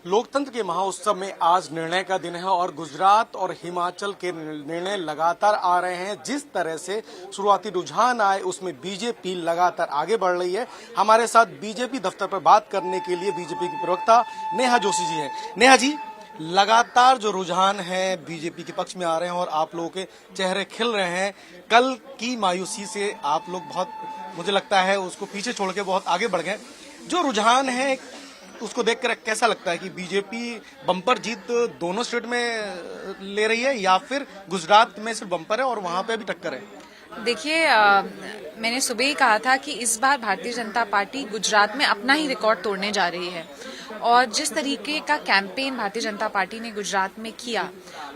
लोकतंत्र के महाउत्सव में आज निर्णय का दिन है और गुजरात और हिमाचल के निर्णय लगातार आ रहे हैं। जिस तरह से शुरुआती रुझान आए उसमें बीजेपी लगातार आगे बढ़ रही है। हमारे साथ बीजेपी दफ्तर पर बात करने के लिए बीजेपी की प्रवक्ता नेहा जोशी जी हैं। नेहा जी, लगातार जो रुझान है बीजेपी के पक्ष में आ रहे हैं और आप लोगों के चेहरे खिल रहे हैं। कल की मायूसी से आप लोग बहुत, मुझे लगता है, उसको पीछे छोड़ के बहुत आगे बढ़ गए। जो रुझान है उसको देखकर कैसा लगता है कि बीजेपी बम्पर जीत दोनों स्टेट में ले रही है या फिर गुजरात में सिर्फ बम्पर है और वहां पे भी टक्कर है? देखिए, मैंने सुबह ही कहा था कि इस बार भारतीय जनता पार्टी गुजरात में अपना ही रिकॉर्ड तोड़ने जा रही है। और जिस तरीके का कैंपेन भारतीय जनता पार्टी ने गुजरात में किया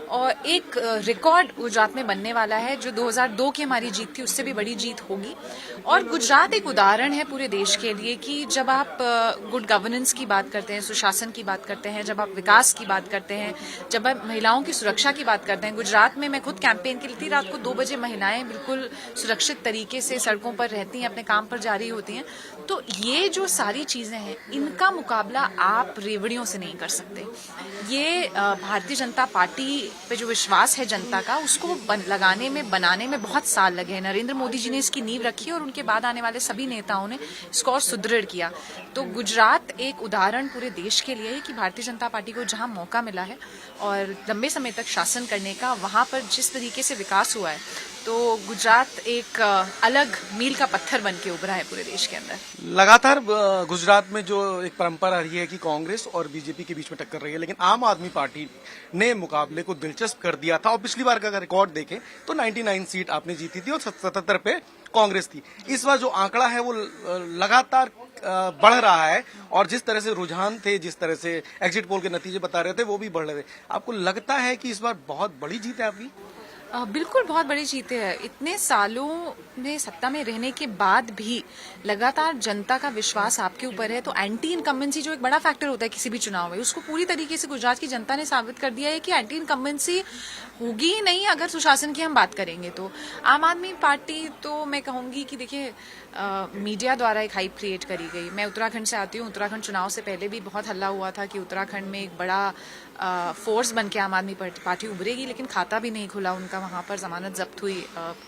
और एक रिकॉर्ड गुजरात में बनने वाला है, जो 2002 की हमारी जीत थी उससे भी बड़ी जीत होगी। और गुजरात एक उदाहरण है पूरे देश के लिए कि जब आप गुड गवर्नेंस की बात करते हैं, सुशासन की बात करते हैं, जब आप विकास की बात करते हैं, जब आप महिलाओं की सुरक्षा की बात करते हैं। गुजरात में मैं खुद कैंपेन के लिए थी, रात को 2 बजे महिलाएं बिल्कुल सुरक्षित तरीके से सड़कों पर रहती हैं, अपने काम पर जा रही होती हैं। तो ये जो सारी चीजें हैं, इनका मुकाबला आप रेवड़ियों से नहीं कर सकते। ये भारतीय जनता पार्टी पे जो विश्वास है जनता का, उसको लगाने में, बनाने में बहुत साल लगे हैं। नरेंद्र मोदी जी ने इसकी नींव रखी और उनके बाद आने वाले सभी नेताओं ने इसको और सुदृढ़ किया। तो गुजरात एक उदाहरण पूरे देश के लिए है कि भारतीय जनता पार्टी को जहां मौका मिला है और लंबे समय तक शासन करने का, वहां पर जिस तरीके से विकास हुआ है, तो गुजरात एक अलग मील का पत्थर बन के उभरा है पूरे देश के अंदर। लगातार गुजरात में जो एक परंपरा रही है कि कांग्रेस और बीजेपी के बीच में टक्कर रही है, लेकिन आम आदमी पार्टी ने मुकाबले को दिलचस्प कर दिया था। और पिछली बार का अगर रिकॉर्ड देखें तो 99 सीट आपने जीती थी और 77 पे कांग्रेस थी। इस बार जो आंकड़ा है वो लगातार बढ़ रहा है और जिस तरह से रुझान थे, जिस तरह से एग्जिट पोल के नतीजे बता रहे थे, वो भी बढ़ रहे थे। आपको लगता है कि इस बार बहुत बड़ी जीत है आपकी? बिल्कुल बहुत बड़ी जीत है। इतने सालों में सत्ता में रहने के बाद भी लगातार जनता का विश्वास आपके ऊपर है। तो एंटी इनकम्बेंसी जो एक बड़ा फैक्टर होता है किसी भी चुनाव में, उसको पूरी तरीके से गुजरात की जनता ने साबित कर दिया है कि एंटी इनकम्बेंसी होगी ही नहीं अगर सुशासन की हम बात करेंगे तो। आम आदमी पार्टी तो मैं कहूंगी कि देखिए, मीडिया द्वारा एक हाइप क्रिएट करी गई। मैं उत्तराखंड से आती हूँ। उत्तराखंड चुनाव से पहले भी बहुत हल्ला हुआ था कि उत्तराखंड में एक बड़ा फोर्स बन के आम आदमी पार्टी उभरेगी, लेकिन खाता भी नहीं खुला उनका। वहां पर जमानत जब्त हुई।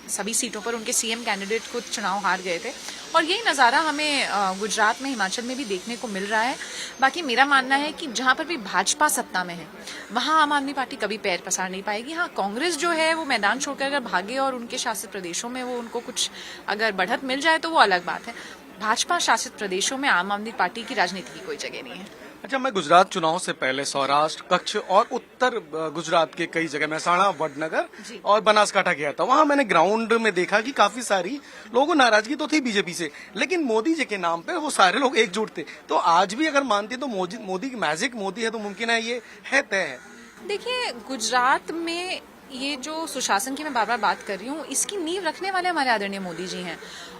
सभी सीटों पर उनके सीएम कैंडिडेट खुद चुनाव हार गए थे और यही नजारा हमें गुजरात में, हिमाचल में भी देखने को मिल रहा है। बाकी मेरा मानना है कि जहां पर भी भाजपा सत्ता में है वहां आम आदमी पार्टी कभी पैर पसार नहीं पाएगी। हाँ, कांग्रेस जो है वो मैदान छोड़कर अगर भागे और उनके शासित प्रदेशों में वो उनको कुछ अगर बढ़त मिल जाए तो वो अलग बात है। भाजपा शासित प्रदेशों में आम आदमी पार्टी की राजनीति की कोई जगह नहीं है। अच्छा, मैं गुजरात चुनाव से पहले सौराष्ट्र, कच्छ और उत्तर गुजरात के कई जगह, महसाणा, वडनगर और बनासकांठा गया था। वहां मैंने ग्राउंड में देखा कि काफी सारी लोगों को नाराजगी तो थी बीजेपी से, लेकिन मोदी जी के नाम पे वो सारे लोग एकजुट थे। तो आज भी अगर मानते तो मोदी की मैजिक मोदी है तो मुमकिन है, ये है तय है। देखिए, गुजरात में ये जो सुशासन की मैं बार बार बात कर रही हूँ, इसकी नींव रखने वाले हमारे आदरणीय मोदी जी हैं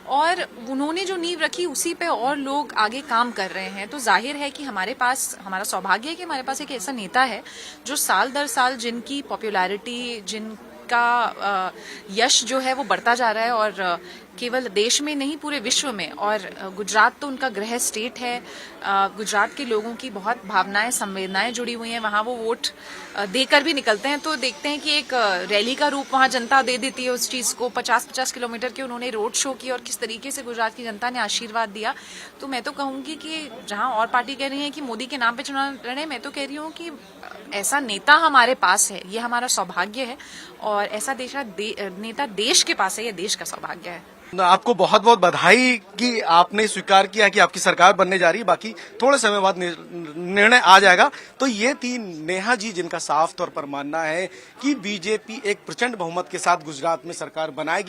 और उन्होंने जो नींव रखी उसी पे और लोग आगे काम कर रहे हैं। तो जाहिर है कि हमारे पास, हमारा सौभाग्य है कि हमारे पास एक ऐसा नेता है जो साल दर साल जिनकी पॉपुलैरिटी, जिनका यश जो है वो बढ़ता जा रहा है और केवल देश में नहीं पूरे विश्व में। और गुजरात तो उनका गृह स्टेट है। गुजरात के लोगों की बहुत भावनाएं, संवेदनाएं जुड़ी हुई हैं। वहां वो वोट देकर भी निकलते हैं तो देखते हैं कि एक रैली का रूप वहां जनता दे देती है उस चीज को। 50-50 किलोमीटर के उन्होंने रोड शो किया और किस तरीके से गुजरात की जनता ने आशीर्वाद दिया। तो मैं तो कहूंगी कि जहां और पार्टी कह रही है कि मोदी के नाम पे चुनाव लड़े, मैं तो कह रही हूँ कि ऐसा नेता हमारे पास है, ये हमारा सौभाग्य है और ऐसा नेता देश के पास है, ये देश का सौभाग्य है। आपको बहुत बहुत बधाई कि आपने स्वीकार किया कि आपकी सरकार बनने जा रही है। बाकी थोड़े समय बाद निर्णय आ जाएगा। तो ये थी नेहा जी, जिनका साफ तौर पर मानना है कि बीजेपी एक प्रचंड बहुमत के साथ गुजरात में सरकार बनाएगी।